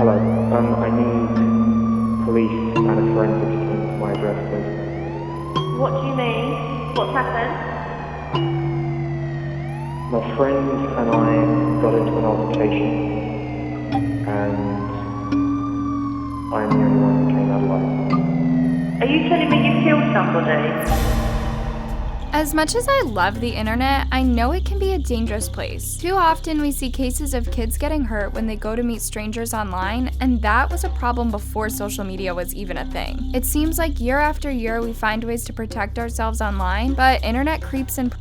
Hello. I need police and a forensics team to my address, please. What do you mean? What's happened? My friend and I got into an altercation, and I'm the only one who came out alive. Are you telling me you killed somebody? As much as I love the internet, I know it can be a dangerous place. Too often we see cases of kids getting hurt when they go to meet strangers online, and that was a problem before social media was even a thing. It seems like year after year we find ways to protect ourselves online, but internet creeps and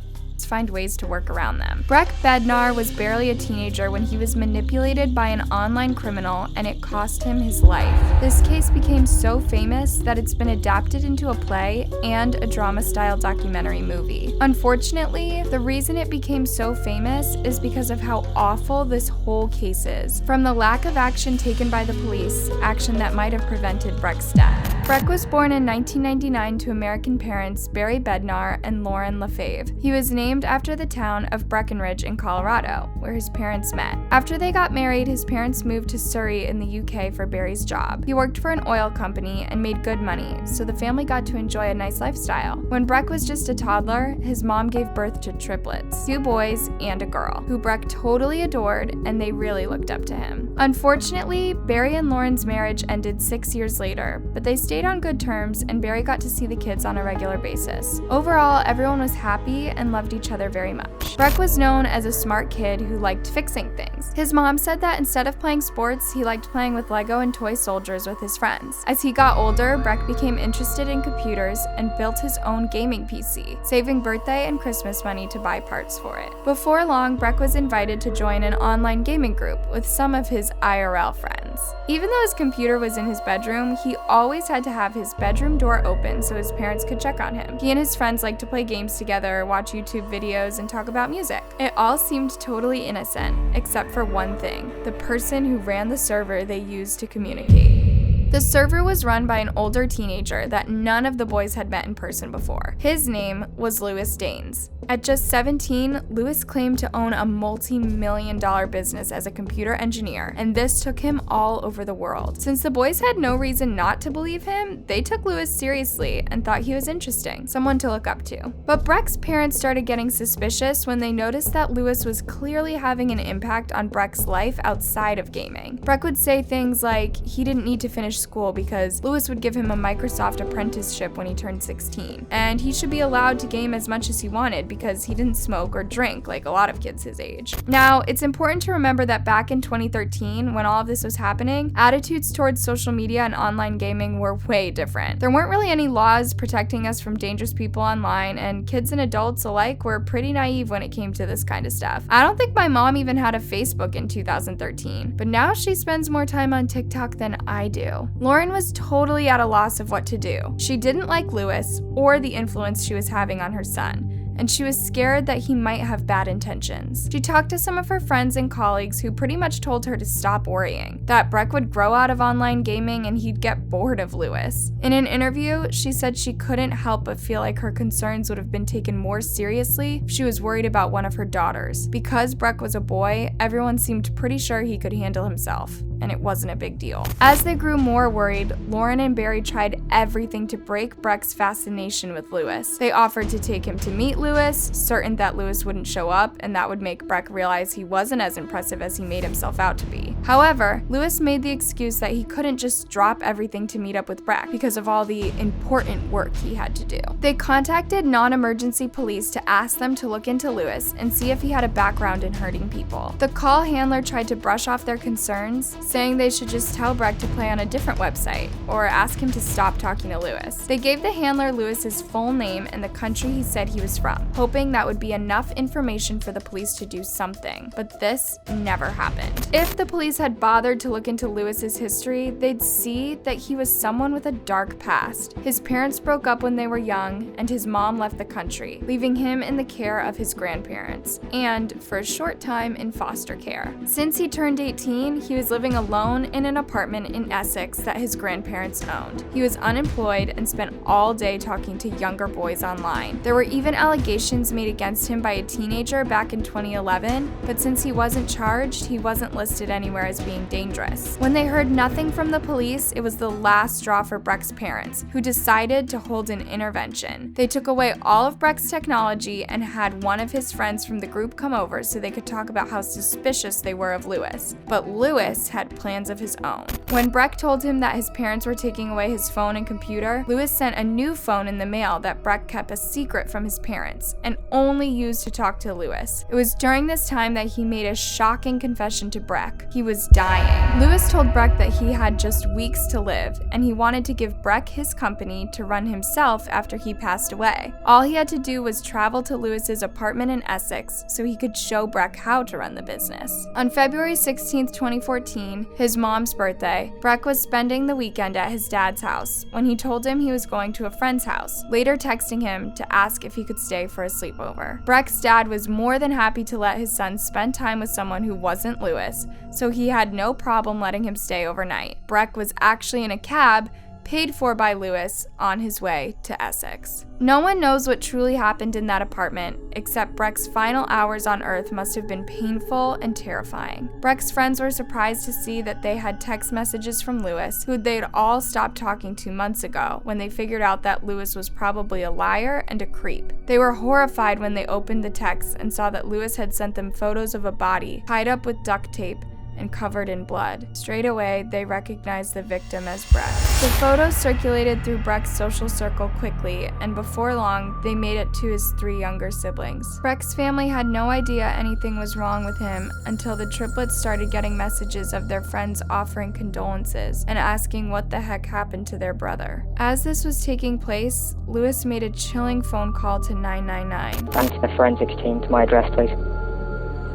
find ways to work around them. Breck Bednar was barely a teenager when he was manipulated by an online criminal, and it cost him his life. This case became so famous that it's been adapted into a play and a drama-style documentary movie. Unfortunately, the reason it became so famous is because of how awful this whole case is. From the lack of action taken by the police, action that might have prevented Breck's death. Breck was born in 1999 to American parents Breck Bednar and Lauren Lefebvre. He was named after the town of Breckenridge in Colorado, where his parents met. After they got married, his parents moved to Surrey in the UK for Barry's job. He worked for an oil company and made good money, so the family got to enjoy a nice lifestyle. When Breck was just a toddler, his mom gave birth to triplets, 2 boys and a girl, who Breck totally adored, and they really looked up to him. Unfortunately, Barry and Lauren's marriage ended 6 years later, but they stayed on good terms, and Barry got to see the kids on a regular basis. Overall, everyone was happy and loved each other very much. Breck was known as a smart kid who liked fixing things. His mom said that instead of playing sports, he liked playing with Lego and toy soldiers with his friends. As he got older, Breck became interested in computers and built his own gaming PC, saving birthday and Christmas money to buy parts for it. Before long, Breck was invited to join an online gaming group with some of his IRL friends. Even though his computer was in his bedroom, he always had to have his bedroom door open so his parents could check on him. He and his friends liked to play games together, watch YouTube videos, and talk about music. It all seemed totally innocent, except for one thing: the person who ran the server they used to communicate. The server was run by an older teenager that none of the boys had met in person before. His name was Louis Daines. At just 17, Louis claimed to own a multi-million-dollar business as a computer engineer, and this took him all over the world. Since the boys had no reason not to believe him, they took Louis seriously and thought he was interesting, someone to look up to. But Breck's parents started getting suspicious when they noticed that Louis was clearly having an impact on Breck's life outside of gaming. Breck would say things like he didn't need to finish school because Louis would give him a Microsoft apprenticeship when he turned 16, and he should be allowed to game as much as he wanted because he didn't smoke or drink like a lot of kids his age. Now, it's important to remember that back in 2013, when all of this was happening, attitudes towards social media and online gaming were way different. There weren't really any laws protecting us from dangerous people online, and kids and adults alike were pretty naive when it came to this kind of stuff. I don't think my mom even had a Facebook in 2013, but now she spends more time on TikTok than I do. Lauren was totally at a loss of what to do. She didn't like Louis or the influence she was having on her son, and she was scared that he might have bad intentions. She talked to some of her friends and colleagues who pretty much told her to stop worrying, that Breck would grow out of online gaming and he'd get bored of Louis. In an interview, she said she couldn't help but feel like her concerns would have been taken more seriously if she was worried about one of her daughters. Because Breck was a boy, everyone seemed pretty sure he could handle himself, and it wasn't a big deal. As they grew more worried, Lauren and Barry tried everything to break Breck's fascination with Louis. They offered to take him to meet Louis, certain that Louis wouldn't show up, and that would make Breck realize he wasn't as impressive as he made himself out to be. However, Louis made the excuse that he couldn't just drop everything to meet up with Breck because of all the important work he had to do. They contacted non-emergency police to ask them to look into Louis and see if he had a background in hurting people. The call handler tried to brush off their concerns, saying they should just tell Breck to play on a different website or ask him to stop talking to Louis. They gave the handler Louis's full name and the country he said he was from, hoping that would be enough information for the police to do something, but this never happened. If the police had bothered to look into Louis's history, they'd see that he was someone with a dark past. His parents broke up when they were young, and his mom left the country, leaving him in the care of his grandparents, and for a short time in foster care. Since he turned 18, he was living living alone in an apartment in Essex that his grandparents owned. He was unemployed and spent all day talking to younger boys online. There were even allegations made against him by a teenager back in 2011, but since he wasn't charged, he wasn't listed anywhere as being dangerous. When they heard nothing from the police, it was the last straw for Breck's parents, who decided to hold an intervention. They took away all of Breck's technology and had one of his friends from the group come over so they could talk about how suspicious they were of Lewis. But Lewis had plans of his own. When Breck told him that his parents were taking away his phone and computer, Lewis sent a new phone in the mail that Breck kept a secret from his parents and only used to talk to Lewis. It was during this time that he made a shocking confession to Breck. He was dying. Lewis told Breck that he had just weeks to live, and he wanted to give Breck his company to run himself after he passed away. All he had to do was travel to Lewis's apartment in Essex so he could show Breck how to run the business. On February 16, 2014, his mom's birthday, Breck was spending the weekend at his dad's house when he told him he was going to a friend's house, later texting him to ask if he could stay for a sleepover. Breck's dad was more than happy to let his son spend time with someone who wasn't Lewis, so he had no problem letting him stay overnight. Breck was actually in a cab paid for by Lewis on his way to Essex. No one knows what truly happened in that apartment, except Breck's final hours on Earth must have been painful and terrifying. Breck's friends were surprised to see that they had text messages from Lewis, who they'd all stopped talking to months ago when they figured out that Lewis was probably a liar and a creep. They were horrified when they opened the texts and saw that Lewis had sent them photos of a body tied up with duct tape and covered in blood. Straight away, they recognized the victim as Breck. The photos circulated through Breck's social circle quickly, and before long, they made it to his 3 younger siblings. Breck's family had no idea anything was wrong with him until the triplets started getting messages of their friends offering condolences and asking what the heck happened to their brother. As this was taking place, Lewis made a chilling phone call to 999. And to the forensics team, to my address, please.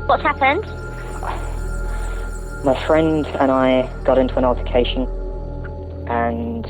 What's happened? My friend and I got into an altercation, and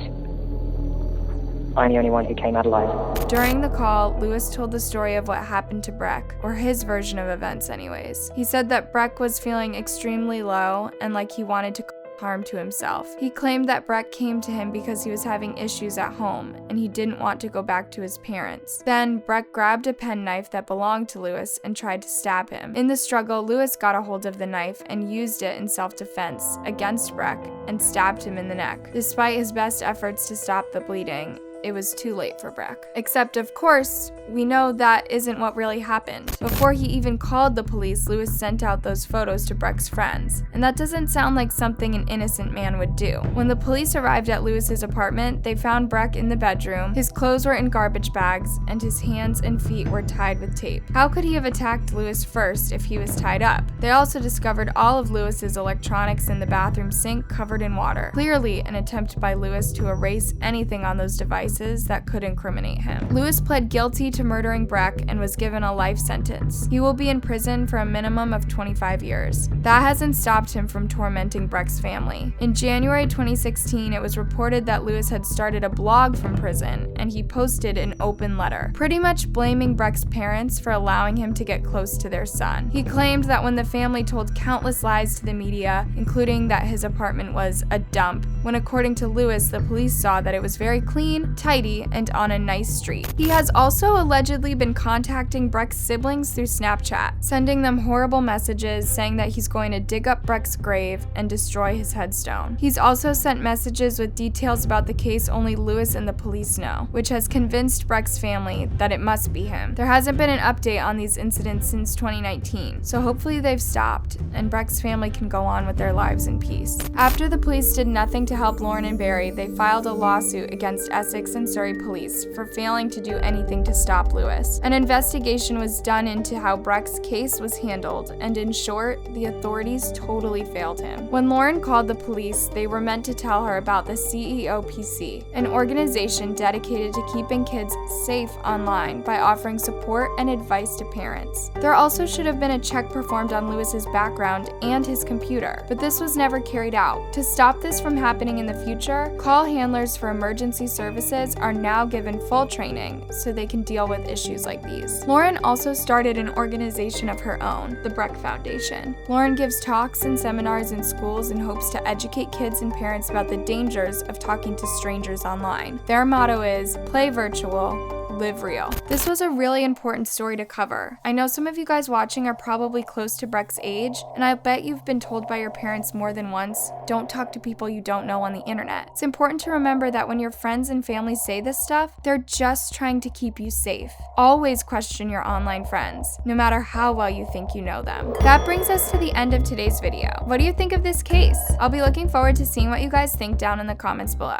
I'm the only one who came out alive. During the call, Lewis told the story of what happened to Breck, or his version of events anyways. He said that Breck was feeling extremely low and like he wanted to harm to himself. He claimed that Breck came to him because he was having issues at home and he didn't want to go back to his parents. Then Breck grabbed a penknife that belonged to Lewis and tried to stab him. In the struggle, Lewis got a hold of the knife and used it in self-defense against Breck and stabbed him in the neck. Despite his best efforts to stop the bleeding, it was too late for Breck. Except, of course, we know that isn't what really happened. Before he even called the police, Lewis sent out those photos to Breck's friends, and that doesn't sound like something an innocent man would do. When the police arrived at Lewis's apartment, they found Breck in the bedroom. His clothes were in garbage bags, and his hands and feet were tied with tape. How could he have attacked Lewis first if he was tied up? They also discovered all of Lewis's electronics in the bathroom sink covered in water. Clearly an attempt by Lewis to erase anything on those devices that could incriminate him. Lewis pled guilty to murdering Breck and was given a life sentence. He will be in prison for a minimum of 25 years. That hasn't stopped him from tormenting Breck's family. In January 2016, it was reported that Lewis had started a blog from prison, and he posted an open letter, pretty much blaming Breck's parents for allowing him to get close to their son. He claimed that when the family told countless lies to the media, including that his apartment was a dump, when according to Lewis, the police saw that it was very clean, tidy, and on a nice street. He has also allegedly been contacting Breck's siblings through Snapchat, sending them horrible messages saying that he's going to dig up Breck's grave and destroy his headstone. He's also sent messages with details about the case only Lewis and the police know, which has convinced Breck's family that it must be him. There hasn't been an update on these incidents since 2019, so hopefully they've stopped and Breck's family can go on with their lives in peace. After the police did nothing to help Lauren and Barry, they filed a lawsuit against Essex and Surrey police for failing to do anything to stop Lewis. An investigation was done into how Breck's case was handled, and in short, the authorities totally failed him. When Lauren called the police, they were meant to tell her about the CEOPC, an organization dedicated to keeping kids safe online by offering support and advice to parents. There also should have been a check performed on Lewis's background and his computer, but this was never carried out. To stop this from happening in the future, call handlers for emergency services businesses are now given full training so they can deal with issues like these. Lauren also started an organization of her own, the Breck Foundation. Lauren gives talks and seminars in schools in hopes to educate kids and parents about the dangers of talking to strangers online. Their motto is, play virtual, live real. This was a really important story to cover. I know some of you guys watching are probably close to Breck's age, and I bet you've been told by your parents more than once, don't talk to people you don't know on the internet. It's important to remember that when your friends and family say this stuff, they're just trying to keep you safe. Always question your online friends, no matter how well you think you know them. That brings us to the end of today's video. What do you think of this case? I'll be looking forward to seeing what you guys think down in the comments below.